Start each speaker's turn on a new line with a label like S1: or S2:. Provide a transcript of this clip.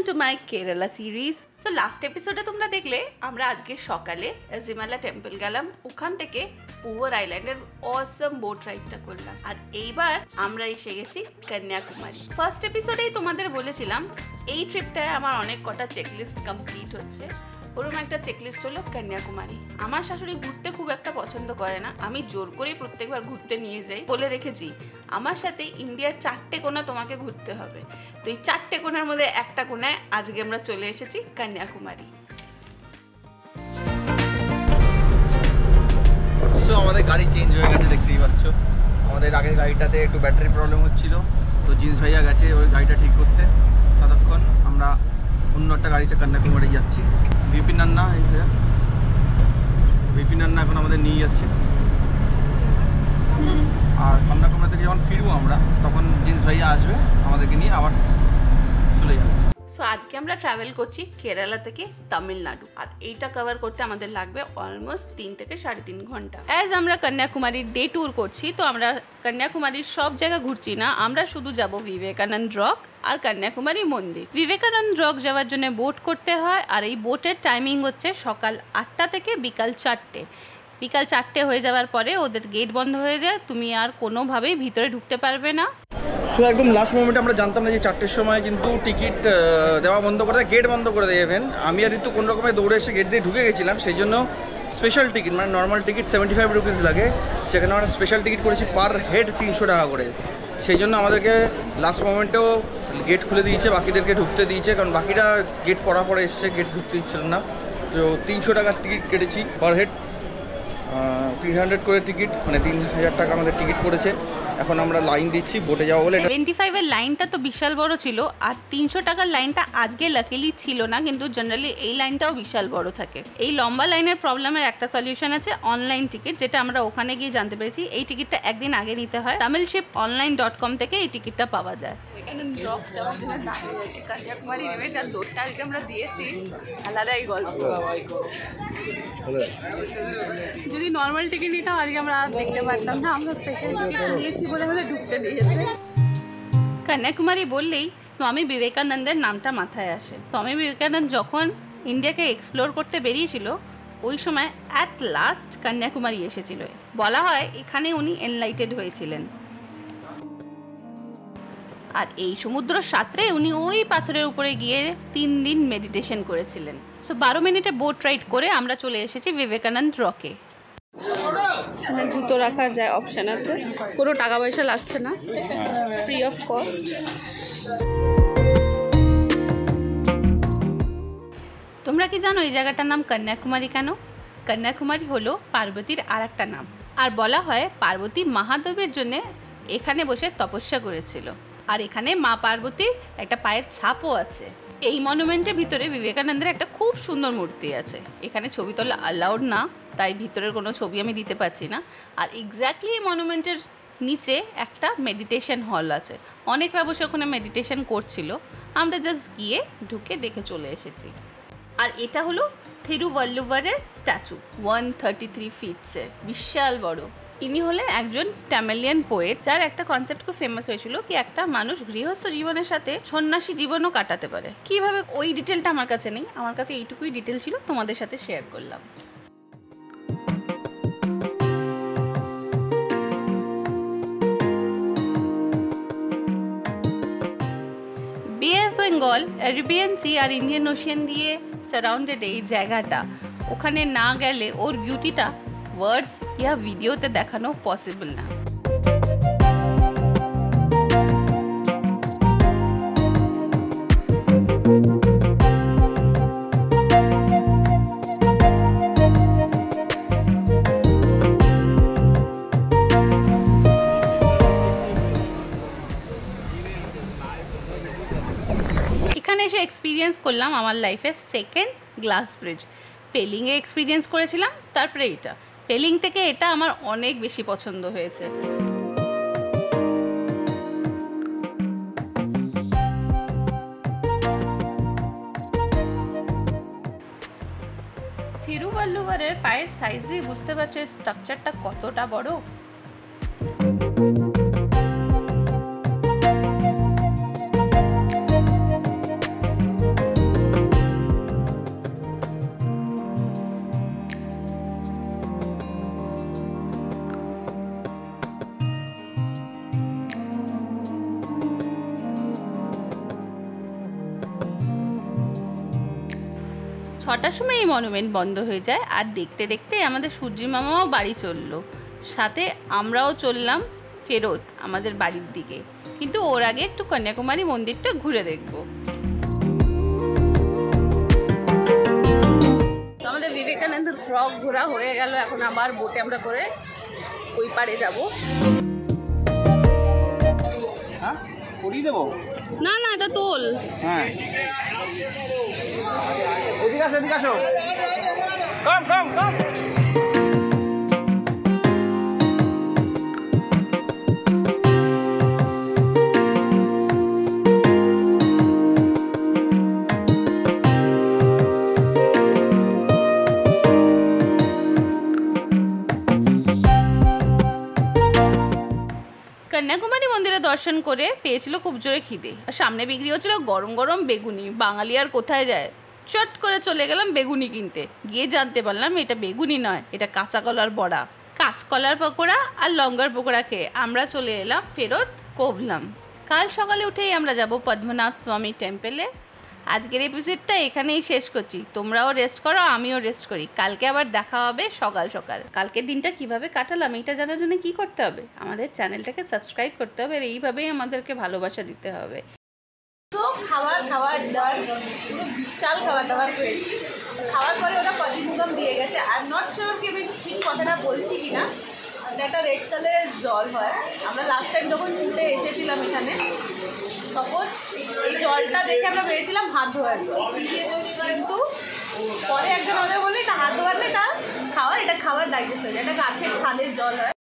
S1: To my Kerala series. So last এপিসোডে তোমরা দেখলে আমরা আজকে সকালে এজিমালা টেম্পল গেলাম, ওখান থেকে পুয়ার আইল্যান্ডের অসম বোট রাইডটা করলাম, আর এইবার আমরা এসে গেছি কন্যাকুমারী। ফার্স্ট এপিসোডেই তোমাদের বলেছিলাম এই ট্রিপটায় আমার অনেক কটা চেকলিস্ট কমপ্লিট হচ্ছে। ওরকম একটা চেকলিস্ট হলো কন্যাকুমারী। আমার শাশুড়ি ঘুরতে খুব একটা পছন্দ করে না, আমি জোর করেই প্রত্যেকবার ঘুরতে নিয়ে যাই, বলে রেখেছি আমার সাথে ইন্ডিয়ার 4টে কোণা তোমাকে ঘুরতে হবে। তো এই 4টে কোণার মধ্যে একটা কোণায় আজকে আমরা চলে এসেছি কন্যাকুমারী।
S2: তো আমাদের গাড়ি চেঞ্জ হয়ে গেছে, দেখতেই পাচ্ছ। আমাদের আগের গাড়িটাতে একটু ব্যাটারি প্রবলেম হচ্ছিল, তো জিন্স ভাইয়া গেছে ওই গাড়িটা ঠিক করতে। ততক্ষণ আমরা অন্য একটা গাড়িতে কন্যাকুমারী যাচ্ছি। ভিপি নান্না এখন আমাদের নিয়ে যাচ্ছে, আর কন্যাকুমারী থেকে যখন ফিরবো আমরা তখন জিন্স ভাইয়া আসবে আমাদেরকে নিয়ে আবার চলে যাবে।
S1: সো আজকে আমরা ট্রাভেল করছি কেরালা থেকে তামিলনাড়ু, আর এইটা কভার করতে আমাদের লাগবে অলমোস্ট 3 থেকে 3.5 ঘন্টা। অ্যাজ আমরা কন্যাকুমারীর ডে ট্যুর করছি, তো আমরা কন্যাকুমারীর সব জায়গা ঘুরছি না, আমরা শুধু যাব বিবেকানন্দ রক আর কন্যাকুমারী মন্দির। বিবেকানন্দ রক যাওয়ার জন্য বোট করতে হয়, আর এই বোটের টাইমিং হচ্ছে সকাল 8টা থেকে বিকাল 4টে। বিকাল 4টে হয়ে যাওয়ার পরে ওদের গেট বন্ধ হয়ে যায়, তুমি আর কোনোভাবেই ভিতরে ঢুকতে পারবে না।
S2: সো একদম লাস্ট মোমেন্টে আমরা জানতাম না যে 4টের সময় কিন্তু টিকিট দেওয়া বন্ধ করে দেয়, গেট বন্ধ করে দেবেন। আমি আর ঋতু কোনো রকমের দৌড়ে এসে গেট দিয়ে ঢুকে গেছিলাম, সেই জন্য স্পেশাল টিকিট মানে নর্মাল টিকিট 75 রুপিস লাগে, সেখানে আমরা স্পেশাল টিকিট করেছি পার হেড 300 টাকা করে। সেই জন্য আমাদেরকে লাস্ট মোমেন্টেও গেট খুলে দিয়েছে, বাকিদেরকে ঢুকতে দিয়েছে, কারণ বাকিরা গেট পড়া পরে এসছে, গেট ঢুকতে দিচ্ছিল না। তো 300 টাকার টিকিট কেটেছি পার হেড, 300 করে টিকিট, মানে 3000 টাকা আমাদের টিকিট পড়েছে। এখন আমরা লাইন দিচ্ছি বোটে যাবো বলে।
S1: 75-এর লাইনটা তো বিশাল বড় ছিল, আর 300 টাকার লাইনটা আজকে লাকিলি ছিল না, কিন্তু জেনারেলি এই লাইনটাও বিশাল বড় থাকে। এই লম্বা লাইনের প্রবলেমের একটা সলিউশন আছে, অনলাইন টিকিট, যেটা আমরা ওখানে গিয়ে জানতে পেরেছি। এই টিকিটটা একদিন আগে নিতে হয়, tamilshiponline.com থেকে এই টিকিটটা পাওয়া যায়। রক যাওয়ার জন্য দাঁড়িয়ে আছি কন্যাকুমারী নেমে, যার দৌড়টা আজকে আমরা দিয়েছি আলাদাই গল্প। যদি নর্মাল টিকিট নিতাম আজকে আমরা আর দেখতে পারতাম না, আমরা স্পেশাল টিকিট নিয়েছি বলে আমাদের ঢুকতে দিয়েছে। কন্যাকুমারী বললেই স্বামী বিবেকানন্দের নামটা মাথায় আসে। স্বামী বিবেকানন্দ যখন ইন্ডিয়াকে এক্সপ্লোর করতে বেরিয়েছিল, ওই সময় অ্যাট লাস্ট কন্যাকুমারী এসেছিল। বলা হয় এখানে উনি এনলাইটেড হয়েছিলেন, আর এই সমুদ্র সাঁতরে উনি ওই পাথরের উপরে গিয়ে 3 দিন মেডিটেশন করেছিলেন। সো 12 মিনিটে বোট রাইড করে আমরা চলে এসেছি বিবেকানন্দ রকে। এখানে জুতো রাখার যায় অপশন আছে, কোনো টাকা পয়সা লাগছে না, ফ্রি অফ কস্ট। তোমরা কি জানো এই জায়গাটার নাম কন্যাকুমারী কেন? কন্যাকুমারী হলো পার্বতীর আর একটা নাম, আর বলা হয় পার্বতী মহাদেবের জন্য এখানে বসে তপস্যা করেছিল, আর এখানে মা পার্বতীর একটা পায়ের ছাপও আছে। এই মনুমেন্টের ভিতরে বিবেকানন্দের একটা খুব সুন্দর মূর্তি আছে। এখানে ছবি তোলা অ্যালাউড না, তাই ভিতরের কোনো ছবি আমি দিতে পারছি না। আর এক্স্যাক্টলি এই মনুমেন্টের নিচে একটা মেডিটেশন হল আছে, অনেকরা বসে ওখানে মেডিটেশন করছিল, আমরা জাস্ট গিয়ে ঢুকে দেখে চলে এসেছি। আর এটা হলো থিরুভল্লুভারের স্ট্যাচু, 133 ফিটসের, বিশাল বড়। ইনি হলেন একজন তামিলিয়ান পোয়েট, যার একটা কনসেপ্ট খুব ফেমাস হয়েছিল কি একটা মানুষ গৃহস্থ জীবনের সাথে সন্ন্যাসী জীবনও কাটাতে পারে। কিভাবে ওই ডিটেলটা আমার কাছে নেই, আমার কাছে এইটুকুই ডিটেল ছিল, তোমাদের সাথে শেয়ার করলাম। Bay of Bengal, Arabian Sea আর ইন্ডিয়ান ওশিয়ান দিয়ে সারাউন্ডেড এই জায়গাটা, ওখানে না গেলে ওর বিউটিটা ওয়ার্ডস ইয়া ভিডিওতে দেখানো পসিবল না। এখানে এসে এক্সপিরিয়েন্স করলাম আমার লাইফের সেকেন্ড গ্লাস ব্রিজ। পেলিংয়ে এক্সপিরিয়েন্স করেছিলাম, তারপরে এটা। পেলিং থেকে এটা আমার অনেক বেশি পছন্দ হয়েছে। থিরুভল্লুভারের পায়ের সাইজ দিয়ে বুঝতে পারছো স্ট্রাকচারটা কতটা বড়। 6টার সময় এই মনুমেন্ট বন্ধ হয়ে যায়, আর দেখতে দেখতে আমাদের সূর্যি মামাও বাড়ি চললো, সাথে আমরাও চললাম ফেরত আমাদের বাড়ির দিকে। কিন্তু ওর আগে একটু কন্যাকুমারী মন্দিরটা ঘুরে দেখবো। আমাদের বিবেকানন্দ রক ঘোরা হয়ে গেল, এখন আবার বোটে আমরা করে ওই পারে যাব।
S2: হ্যাঁ করিয়ে দেবো?
S1: না না, এটা তোল।
S2: হ্যাঁ এদিকে আসো, এদিকে আসো, কম কম কম।
S1: কন্যাকুমারী মন্দিরে দর্শন করে পেয়েছিল খুব জোরে খিদে, আর সামনে বিক্রি হচ্ছিল গরম গরম বেগুনি। বাঙালি আর কোথায় যায়, চট করে চলে গেলাম বেগুনি কিনতে। গিয়ে জানতে পারলাম এটা বেগুনি নয়, এটা কাঁচা কলার বড়া। কাঁচকলার পকোড়া আর লঙ্কার পকোড়া খেয়ে আমরা চলে এলাম ফেরত কোভলাম। কাল সকালে উঠেই আমরা যাব পদ্মনাভ স্বামী টেম্পলে। আজকের এপিসোডটা এখানেই শেষ করছি। তোমরাও রেস্ট করো, আমিও রেস্ট করি। কালকে আবার দেখা হবে সকাল সকাল। কালকের দিনটা কিভাবে কাটালাম এটা জানার জন্য কি করতে হবে? আমাদের চ্যানেলটাকে সাবস্ক্রাইব করতে হবে, আর এইভাবেই আমাদেরকে ভালোবাসা দিতে হবে। তো খাবার ডান, পুরো বিশাল খাবার দাবার হয়েছি। খাওয়ার পরে ওরা পজিমুগম দিয়ে গেছে। আই এম নট শিওর কি আমি ঠিক কথাটা বলছি কিনা। এটা একটা রেড কালারের জল হয়। আমরা লাস্ট টাইম যখন ঘুরতে এসেছিলাম এখানে, তখন এই জলটা দেখে আমরা ভেবেছিলাম হাত ধোয়ার জল, কিন্তু পরে একজন আমাদের বললো এটা হাত ধোয়ালে এটা খাওয়ার ডাইজেস্ট হয়ে যায়। এটা গাছের ছাদের জল হয়।